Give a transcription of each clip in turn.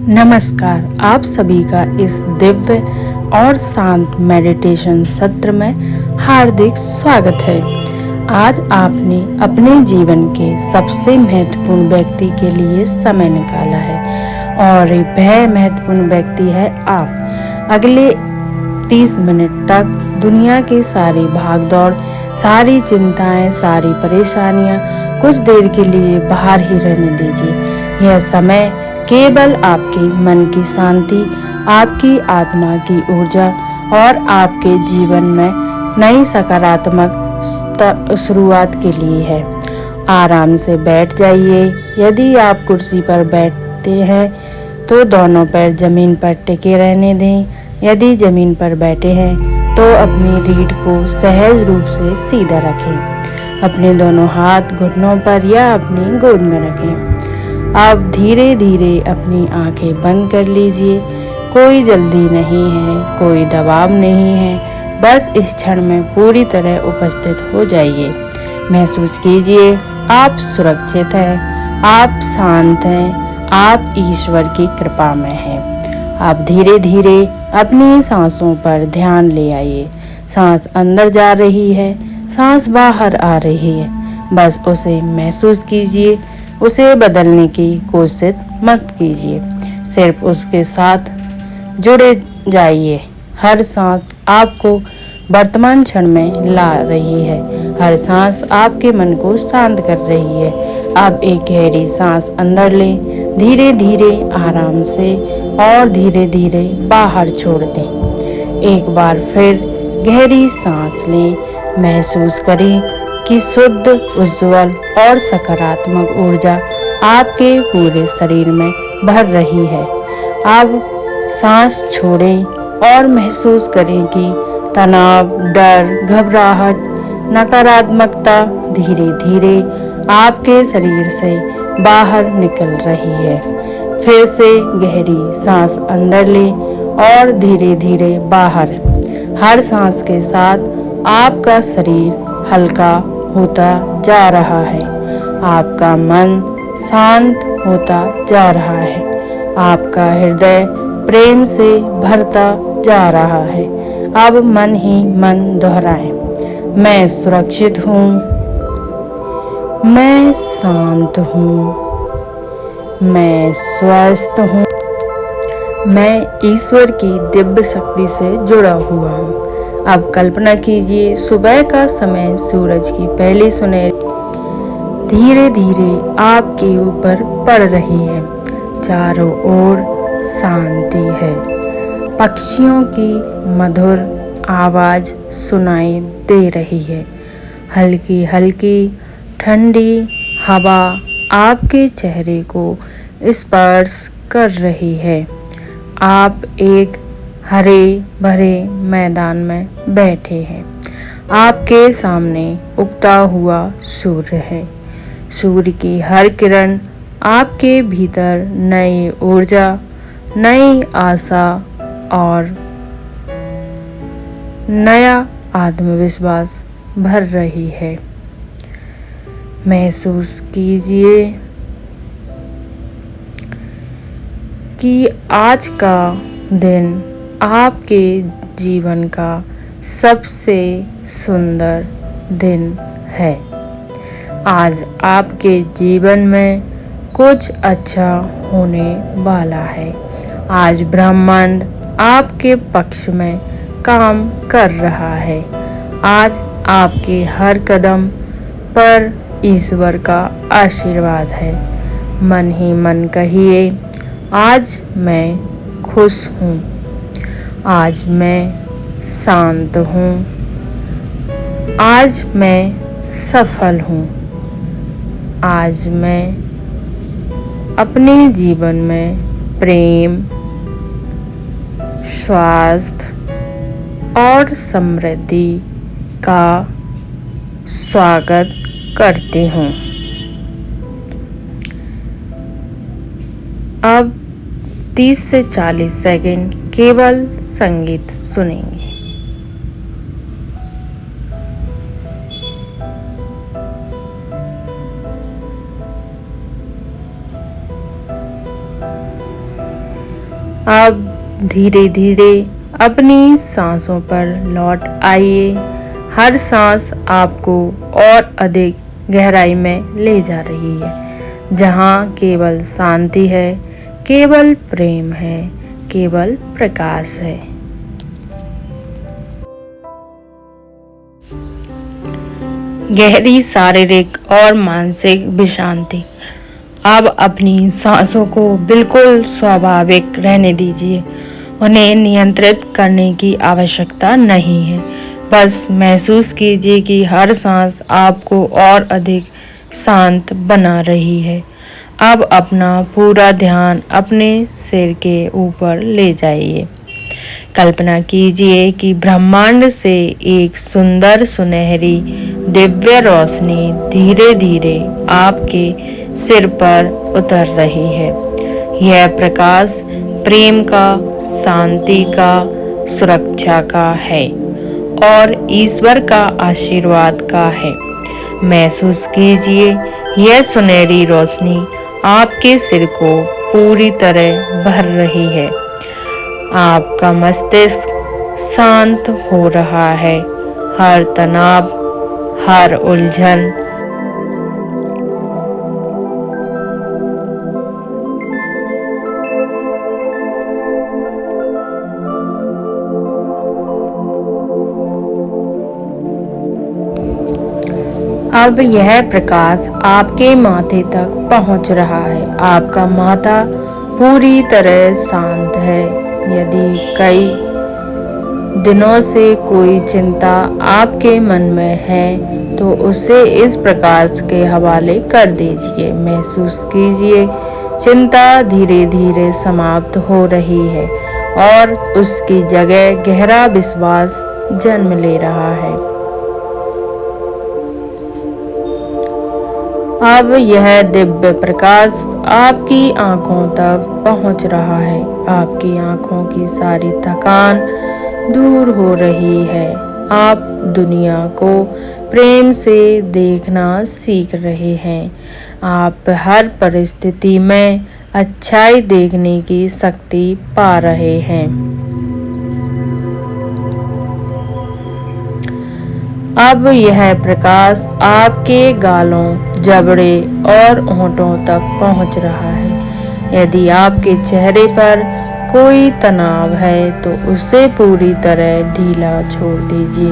नमस्कार, आप सभी का इस दिव्य और शांत मेडिटेशन सत्र में हार्दिक स्वागत है। आज आपने अपने जीवन के सबसे महत्वपूर्ण व्यक्ति के लिए समय निकाला है और वह महत्वपूर्ण व्यक्ति है आप। अगले 30 मिनट तक दुनिया की सारी भागदौड़, सारी चिंताएं, सारी परेशानियां कुछ देर के लिए बाहर ही रहने दीजिए। यह समय केवल आपके मन की शांति, आपकी आत्मा की ऊर्जा और आपके जीवन में नई सकारात्मक शुरुआत के लिए है। आराम से बैठ जाइए। यदि आप कुर्सी पर बैठते हैं तो दोनों पैर जमीन पर टिके रहने दें। यदि जमीन पर बैठे हैं तो अपनी रीढ़ को सहज रूप से सीधा रखें। अपने दोनों हाथ घुटनों पर या अपनी गोद में रखें। आप धीरे धीरे अपनी आंखें बंद कर लीजिए। कोई जल्दी नहीं है, कोई दबाव नहीं है, बस इस क्षण में पूरी तरह उपस्थित हो जाइए। महसूस कीजिए आप सुरक्षित हैं, आप शांत हैं, आप ईश्वर की कृपा में हैं। आप धीरे धीरे अपनी सांसों पर ध्यान ले आइए। सांस अंदर जा रही है, सांस बाहर आ रही है, बस उसे महसूस कीजिए। उसे बदलने की कोशिश मत कीजिए, सिर्फ उसके साथ जुड़े जाइए। हर सांस आपको वर्तमान क्षण में ला रही है, हर सांस आपके मन को शांत कर रही है। अब एक गहरी सांस अंदर लें, धीरे धीरे आराम से और धीरे धीरे बाहर छोड़ दें। एक बार फिर गहरी सांस लें। महसूस करें कि शुद्ध, उज्जवल और सकारात्मक ऊर्जा आपके पूरे शरीर में भर रही है। अब सांस छोड़ें और महसूस करें कि तनाव, डर, घबराहट, नकारात्मकता धीरे धीरे आपके शरीर से बाहर निकल रही है। फिर से गहरी सांस अंदर लें और धीरे धीरे बाहर। हर सांस के साथ आपका शरीर हल्का होता जा रहा है, आपका मन शांत होता जा रहा है, आपका हृदय प्रेम से भरता जा रहा है। अब मन ही मन दोहराएं, मैं सुरक्षित हूँ, मैं शांत हूँ, मैं स्वस्थ हूँ, मैं ईश्वर की दिव्य शक्ति से जुड़ा हुआ हूँ। अब कल्पना कीजिए सुबह का समय, सूरज की पहली सुनहरी धीरे धीरे आपके ऊपर पड़ रही है। चारों ओर शांति है। पक्षियों की मधुर आवाज सुनाई दे रही है। हल्की हल्की ठंडी हवा आपके चेहरे को स्पर्श कर रही है। आप एक हरे भरे मैदान में बैठे हैं। आपके सामने उगता हुआ सूर्य है। सूर्य की हर किरण आपके भीतर नई ऊर्जा, नई आशा और नया आत्मविश्वास भर रही है। महसूस कीजिए कि आज का दिन आपके जीवन का सबसे सुंदर दिन है। आज आपके जीवन में कुछ अच्छा होने वाला है। आज ब्रह्मांड आपके पक्ष में काम कर रहा है। आज आपके हर कदम पर ईश्वर का आशीर्वाद है। मन ही मन कहिए, आज मैं खुश हूँ, आज मैं शांत हूँ, आज मैं सफल हूँ, आज मैं अपने जीवन में प्रेम, स्वास्थ्य और समृद्धि का स्वागत करती हूँ। अब 30 से 40 सेकंड केवल संगीत सुनेंगे। अब धीरे धीरे अपनी सांसों पर लौट आइए। हर सांस आपको और अधिक गहराई में ले जा रही है, जहाँ केवल शांति है, केवल प्रेम है, केवल प्रकाश है। गहरी शारीरिक और मानसिक विश्रांति। अब अपनी सांसों को बिल्कुल स्वाभाविक रहने दीजिए। उन्हें नियंत्रित करने की आवश्यकता नहीं है। बस महसूस कीजिए कि हर सांस आपको और अधिक शांत बना रही है। अब अपना पूरा ध्यान अपने सिर के ऊपर ले जाइए। कल्पना कीजिए कि ब्रह्मांड से एक सुंदर सुनहरी दिव्य रोशनी धीरे धीरे आपके सिर पर उतर रही है। यह प्रकाश प्रेम का, शांति का, सुरक्षा का है और ईश्वर का आशीर्वाद का है। महसूस कीजिए, यह सुनहरी रोशनी आपके सिर को पूरी तरह भर रही है। आपका मस्तिष्क शांत हो रहा है। हर तनाव, हर उलझन अब यह प्रकाश आपके माथे तक पहुंच रहा है। आपका माथा पूरी तरह शांत है। यदि कई दिनों से कोई चिंता आपके मन में है तो उसे इस प्रकाश के हवाले कर दीजिए। महसूस कीजिए, चिंता धीरे धीरे समाप्त हो रही है और उसकी जगह गहरा विश्वास जन्म ले रहा है। अब यह दिव्य प्रकाश आपकी आंखों तक पहुंच रहा है। आपकी आंखों की सारी थकान दूर हो रही है। आप दुनिया को प्रेम से देखना सीख रहे हैं। आप हर परिस्थिति में अच्छाई देखने की शक्ति पा रहे हैं। अब यह प्रकाश आपके गालों, जबड़े और होंठों तक पहुंच रहा है। यदि आपके चेहरे पर कोई तनाव है तो उसे पूरी तरह ढीला छोड़ दीजिए।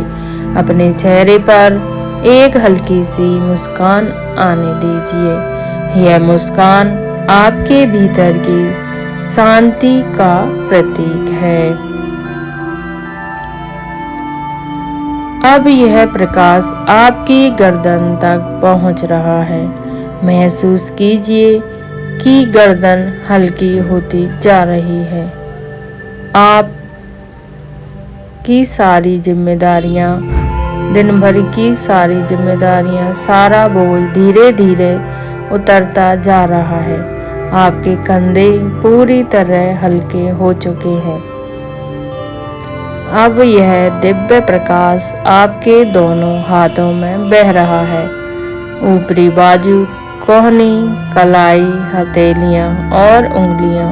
अपने चेहरे पर एक हल्की सी मुस्कान आने दीजिए। यह मुस्कान आपके भीतर की शांति का प्रतीक है। अब यह प्रकाश आपकी गर्दन तक पहुंच रहा है। महसूस कीजिए कि गर्दन हल्की होती जा रही है। आप की सारी जिम्मेदारियां, दिन भर की सारी जिम्मेदारियां, सारा बोझ धीरे धीरे उतरता जा रहा है। आपके कंधे पूरी तरह हल्के हो चुके हैं। अब यह दिव्य प्रकाश आपके दोनों हाथों में बह रहा है। ऊपरी बाजू, कोहनी, कलाई, हथेलियां और उंगलियों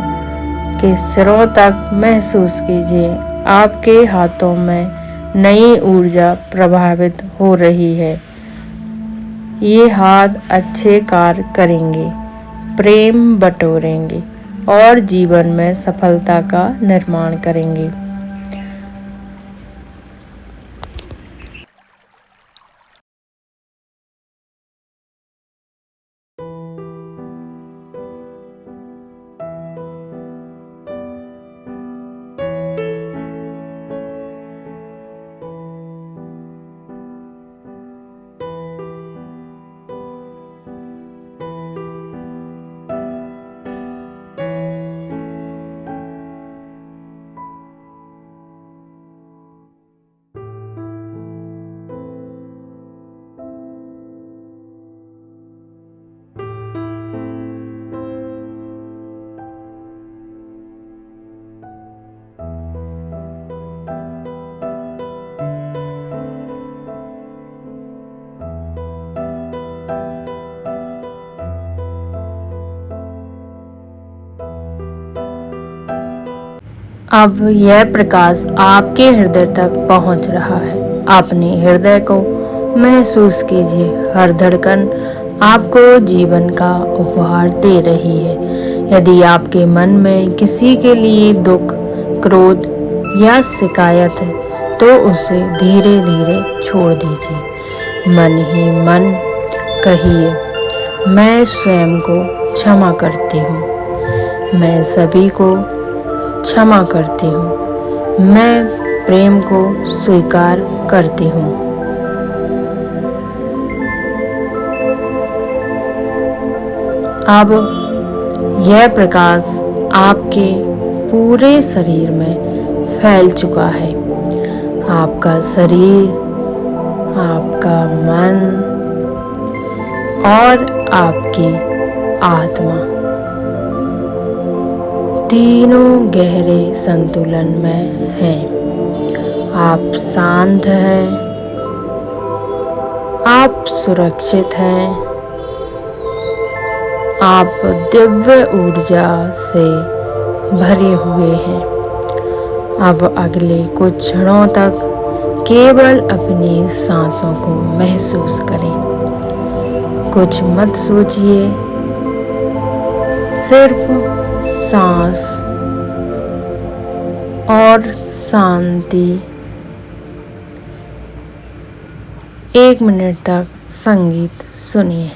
के सिरों तक महसूस कीजिए। आपके हाथों में नई ऊर्जा प्रभावित हो रही है। ये हाथ अच्छे कार्य करेंगे, प्रेम बटोरेंगे और जीवन में सफलता का निर्माण करेंगे। अब यह प्रकाश आपके हृदय तक पहुंच रहा है। अपने हृदय को महसूस कीजिए। हर धड़कन आपको जीवन का उपहार दे रही है। यदि आपके मन में किसी के लिए दुख, क्रोध या शिकायत है तो उसे धीरे धीरे छोड़ दीजिए। मन ही मन कहिए, मैं स्वयं को क्षमा करती हूँ, मैं सभी को क्षमा करती हूँ, मैं प्रेम को स्वीकार करती हूँ। अब यह प्रकाश आपके पूरे शरीर में फैल चुका है। आपका शरीर, आपका मन और आपकी आत्मा तीनों गहरे संतुलन में हैं। आप शांत हैं, आप सुरक्षित हैं, आप दिव्य ऊर्जा से भरे हुए हैं। अब अगले कुछ क्षणों तक केवल अपनी सांसों को महसूस करें। कुछ मत सोचिए, सिर्फ सांस और शांति। 1 मिनट तक संगीत सुनिए।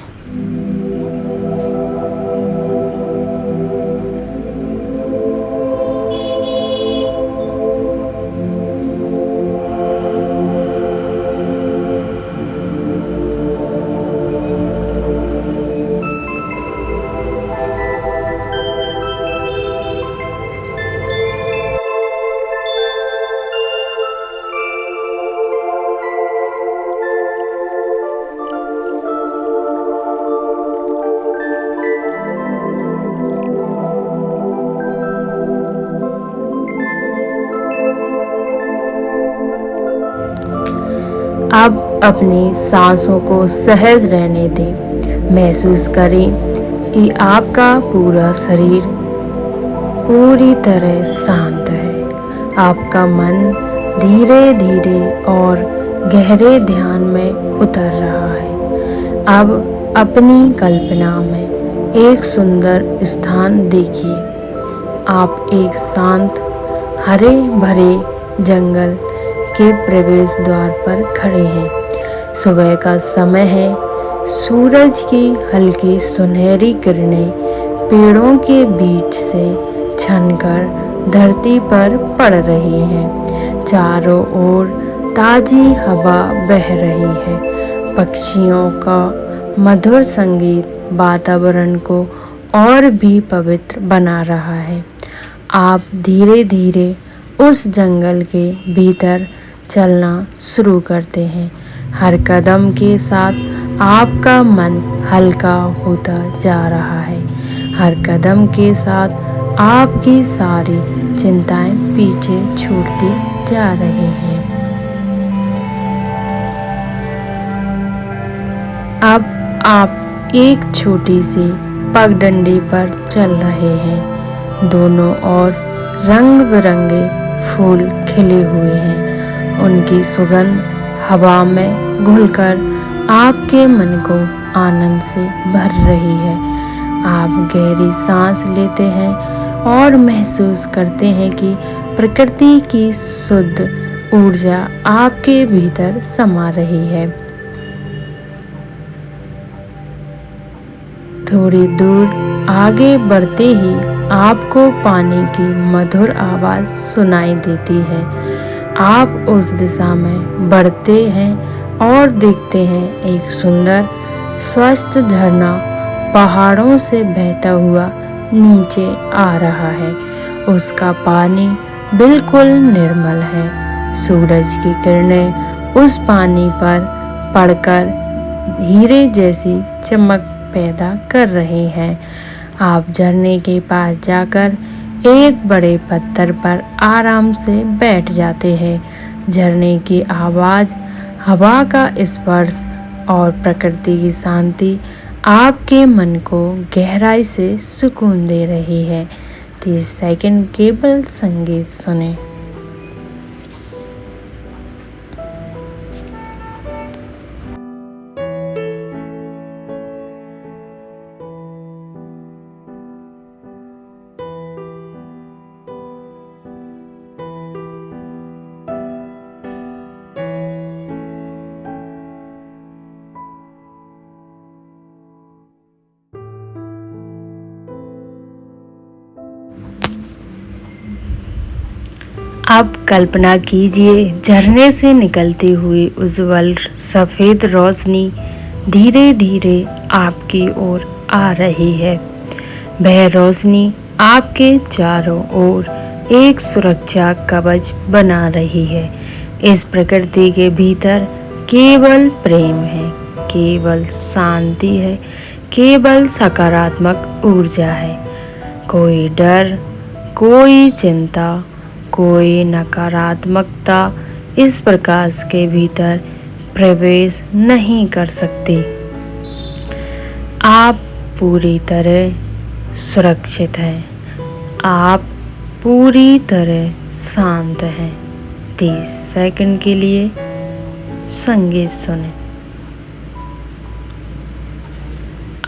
अब अपनी सांसों को सहज रहने दें। महसूस करें कि आपका पूरा शरीर पूरी तरह शांत है। आपका मन धीरे धीरे और गहरे ध्यान में उतर रहा है। अब अपनी कल्पना में एक सुंदर स्थान देखिए। आप एक शांत, हरे भरे जंगल के प्रवेश द्वार पर खड़े हैं। सुबह का समय है। सूरज की हल्की सुनहरी किरणें पेड़ों के बीच से छनकर धरती पर पड़ रही हैं। चारों ओर ताजी हवा बह रही है। पक्षियों का मधुर संगीत वातावरण को और भी पवित्र बना रहा है। आप धीरे धीरे उस जंगल के भीतर चलना शुरू करते हैं। हर कदम के साथ आपका मन हल्का होता जा रहा है। हर कदम के साथ आपकी सारी चिंताएं पीछे छूटती जा रही हैं। अब आप एक छोटी सी पगडंडी पर चल रहे हैं। दोनों ओर रंग बिरंगे फूल खिले हुए हैं। उनकी सुगंध हवा में घुलकर आपके मन को आनंद से भर रही है। आप गहरी सांस लेते हैं और महसूस करते हैं कि प्रकृति की शुद्ध ऊर्जा आपके भीतर समा रही है। थोड़ी दूर आगे बढ़ते ही आपको पानी की मधुर आवाज सुनाई देती है। आप उस दिशा में बढ़ते हैं और देखते हैं एक सुंदर स्वच्छ झरना पहाड़ों से बहता हुआ नीचे आ रहा है। उसका पानी बिल्कुल निर्मल है। सूरज की किरणें उस पानी पर पड़कर हीरे जैसी चमक पैदा कर रही हैं। आप झरने के पास जाकर एक बड़े पत्थर पर आराम से बैठ जाते हैं। झरने की आवाज़, हवा का स्पर्श और प्रकृति की शांति आपके मन को गहराई से सुकून दे रही है। 30 सेकंड केवल संगीत सुने। अब कल्पना कीजिए झरने से निकलती हुई उज्ज्वल सफ़ेद रोशनी धीरे धीरे आपकी ओर आ रही है। वह रोशनी आपके चारों ओर एक सुरक्षा कवच बना रही है। इस प्रकृति के भीतर केवल प्रेम है, केवल शांति है, केवल सकारात्मक ऊर्जा है। कोई डर, कोई चिंता, कोई नकारात्मकता इस प्रकाश के भीतर प्रवेश नहीं कर सकती। आप पूरी तरह सुरक्षित हैं, आप पूरी तरह शांत हैं। 30 सेकंड के लिए संगीत सुने।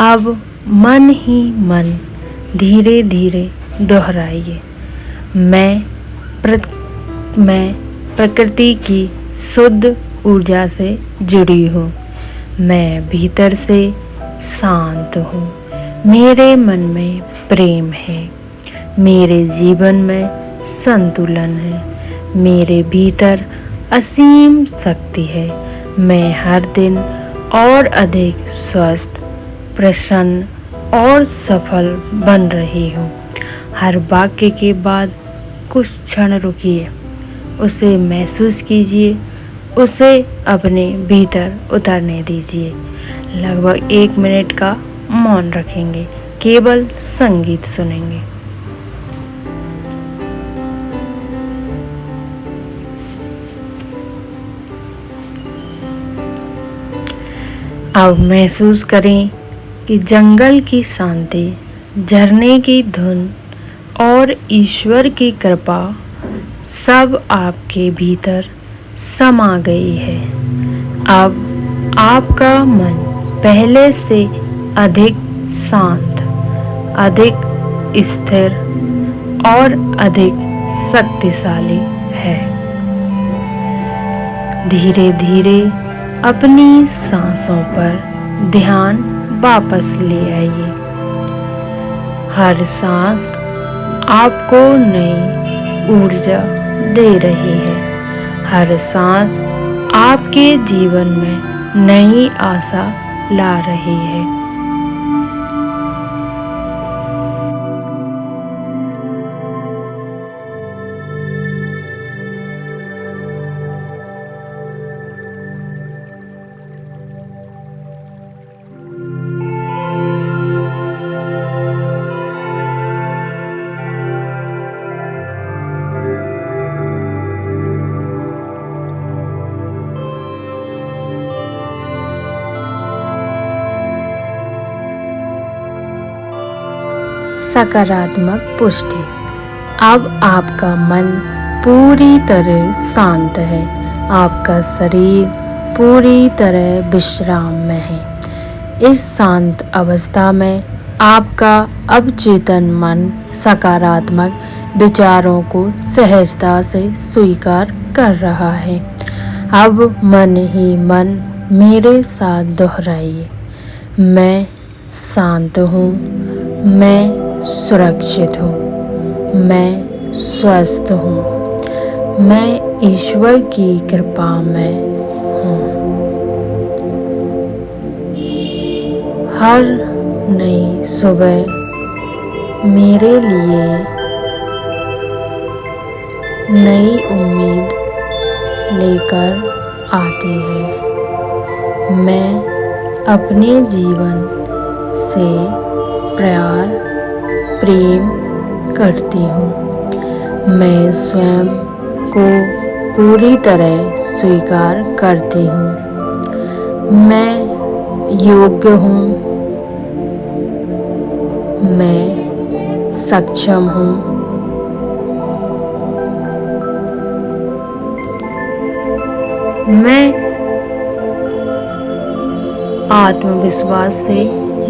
अब मन ही मन धीरे धीरे दोहराइए, मैं प्रकृति की शुद्ध ऊर्जा से जुड़ी हूँ। मैं भीतर से शांत हूँ। मेरे मन में प्रेम है। मेरे जीवन में संतुलन है। मेरे भीतर असीम शक्ति है। मैं हर दिन और अधिक स्वस्थ, प्रसन्न और सफल बन रही हूँ। हर वाक्य के बाद कुछ क्षण रुकिए, उसे महसूस कीजिए, उसे अपने भीतर उतरने दीजिए। लगभग 1 मिनट का मौन रखेंगे, केवल संगीत सुनेंगे। अब महसूस करें कि जंगल की शांति, झरने की धुन और ईश्वर की कृपा सब आपके भीतर समा गई है। अब आपका मन पहले से अधिक शांत, अधिक स्थिर और अधिक शक्तिशाली है। धीरे धीरे अपनी सांसों पर ध्यान वापस ले आइए। हर सांस आपको नई ऊर्जा दे रही है। हर सांस आपके जीवन में नई आशा ला रही है। सकारात्मक पुष्टि। अब आपका मन पूरी तरह शांत है। आपका शरीर पूरी तरह विश्राम में है। इस शांत अवस्था में आपका अवचेतन मन सकारात्मक विचारों को सहजता से स्वीकार कर रहा है। अब मन ही मन मेरे साथ दोहराइए, मैं शांत हूँ, मैं सुरक्षित हूँ, मैं स्वस्थ हूँ, मैं ईश्वर की कृपा में हूँ। हर नई सुबह मेरे लिए नई उम्मीद लेकर आती है। मैं अपने जीवन से प्यार प्रेम करती हूँ। मैं स्वयं को पूरी तरह स्वीकार करती हूँ। मैं योग्य हूँ, मैं सक्षम हूँ, मैं आत्मविश्वास से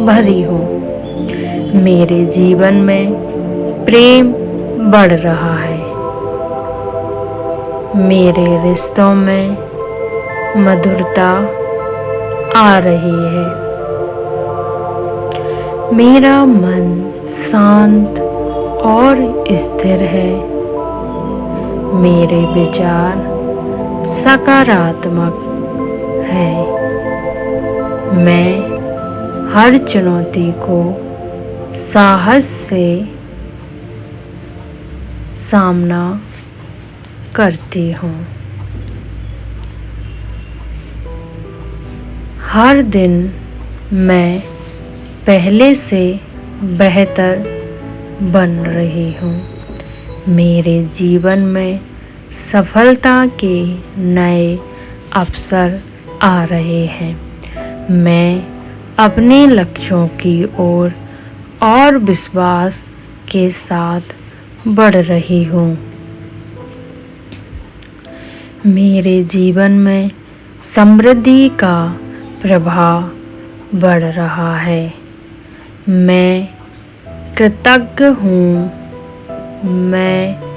भरी हूँ। मेरे जीवन में प्रेम बढ़ रहा है। मेरे रिश्तों में मधुरता आ रही है। मेरा मन शांत और स्थिर है। मेरे विचार सकारात्मक हैं। मैं हर चुनौती को साहस से सामना करती हूँ। हर दिन मैं पहले से बेहतर बन रही हूँ। मेरे जीवन में सफलता के नए अवसर आ रहे हैं। मैं अपने लक्ष्यों की ओर और विश्वास के साथ बढ़ रही हूँ। मेरे जीवन में समृद्धि का प्रभाव बढ़ रहा है। मैं कृतज्ञ हूँ। मैं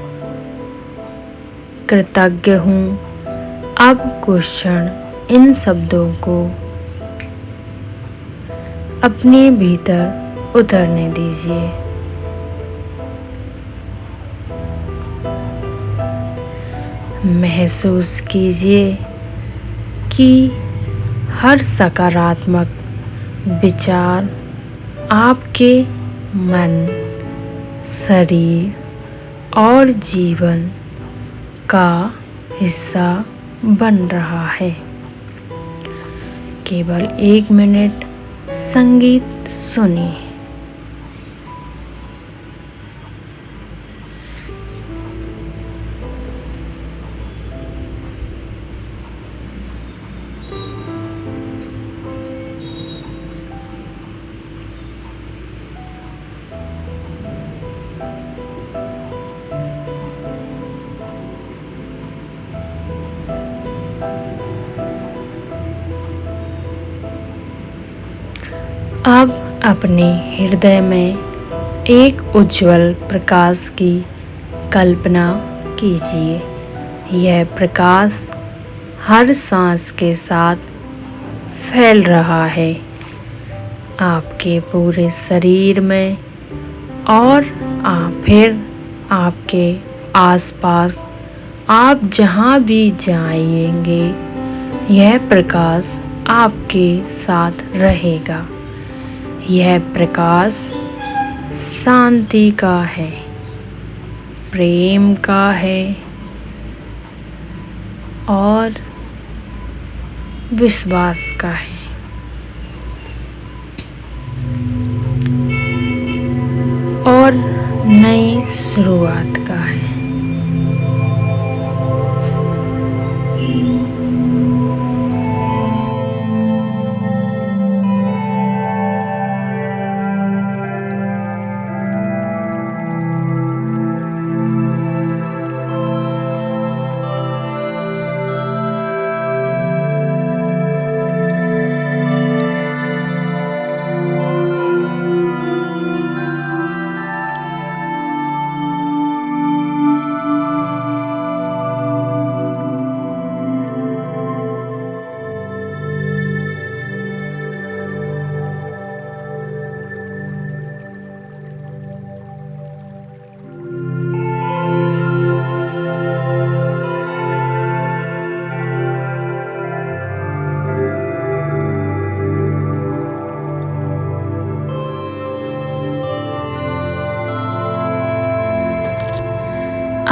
कृतज्ञ हूँ। अब कुछ क्षण इन शब्दों को अपने भीतर उतरने दीजिए। महसूस कीजिए कि हर सकारात्मक विचार आपके मन, शरीर और जीवन का हिस्सा बन रहा है। केवल 1 मिनट संगीत सुनिए। अब अपने हृदय में एक उज्जवल प्रकाश की कल्पना कीजिए। यह प्रकाश हर सांस के साथ फैल रहा है, आपके पूरे शरीर में और फिर आपके आसपास। आप जहाँ भी जाएंगे, यह प्रकाश आपके साथ रहेगा। यह प्रकाश शांति का है, प्रेम का है और विश्वास का है। और नई शुरुआत का है।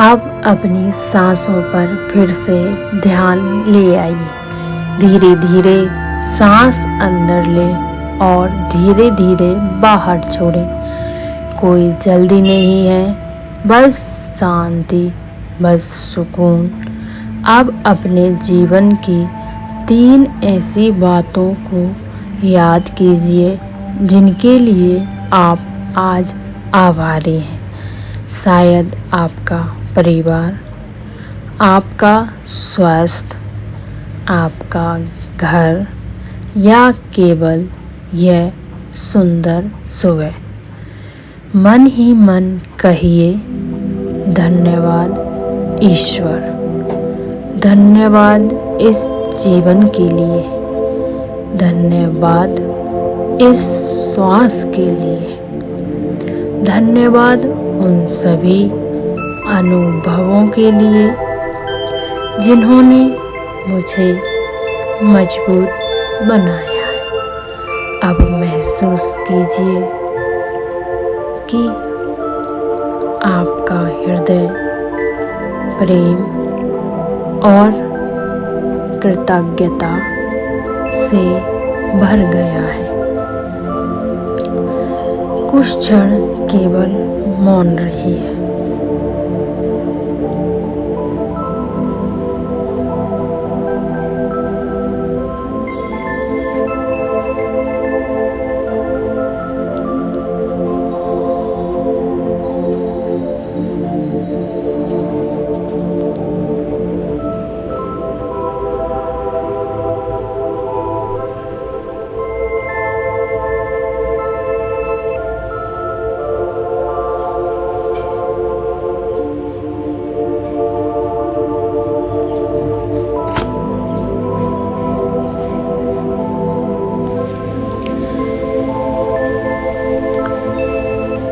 अब अपनी सांसों पर फिर से ध्यान ले आइए। धीरे धीरे सांस अंदर लें और धीरे धीरे बाहर छोड़ें। कोई जल्दी नहीं है, बस शांति, बस सुकून। अब अपने जीवन की 3 ऐसी बातों को याद कीजिए जिनके लिए आप आज आभारी हैं। शायद आपका परिवार, आपका स्वास्थ्य, आपका घर या केवल यह सुंदर सुबह। मन ही मन कहिए, धन्यवाद ईश्वर, धन्यवाद इस जीवन के लिए, धन्यवाद इस श्वास के लिए, धन्यवाद उन सभी अनुभवों के लिए जिन्होंने मुझे मजबूत बनाया है। अब महसूस कीजिए कि आपका हृदय प्रेम और कृतज्ञता से भर गया है। कुछ क्षण केवल मौन रहिए।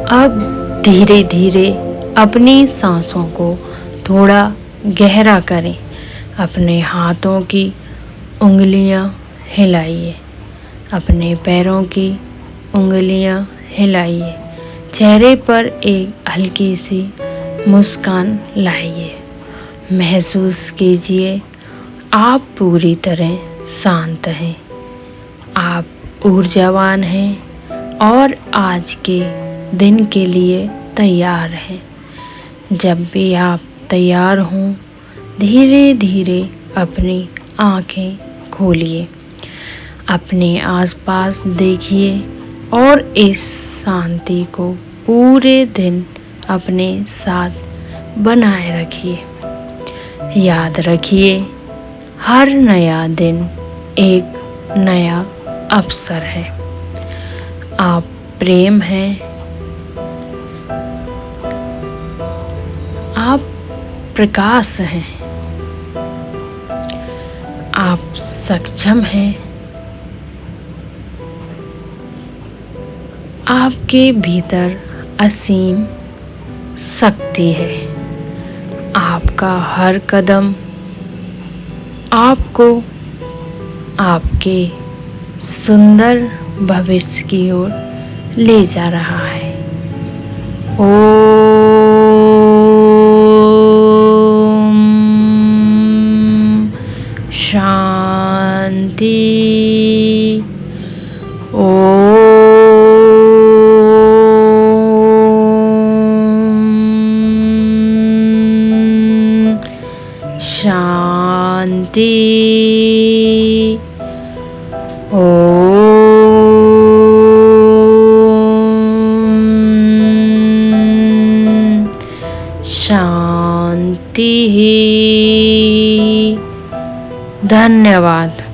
अब धीरे धीरे अपनी सांसों को थोड़ा गहरा करें। अपने हाथों की उंगलियां हिलाइए, अपने पैरों की उंगलियां हिलाइए, चेहरे पर एक हल्की सी मुस्कान लाइए। महसूस कीजिए आप पूरी तरह शांत हैं, आप ऊर्जावान हैं और आज के दिन के लिए तैयार हैं। जब भी आप तैयार हों, धीरे धीरे अपनी आँखें खोलिए, अपने आसपास देखिए और इस शांति को पूरे दिन अपने साथ बनाए रखिए। याद रखिए, हर नया दिन एक नया अवसर है। आप प्रेम हैं, आप प्रकाश हैं, आप सक्षम हैं, आपके भीतर असीम शक्ति है। आपका हर कदम आपको आपके सुंदर भविष्य की ओर ले जा रहा है। ओम शांति। ओम शांति। शांति। धन्यवाद।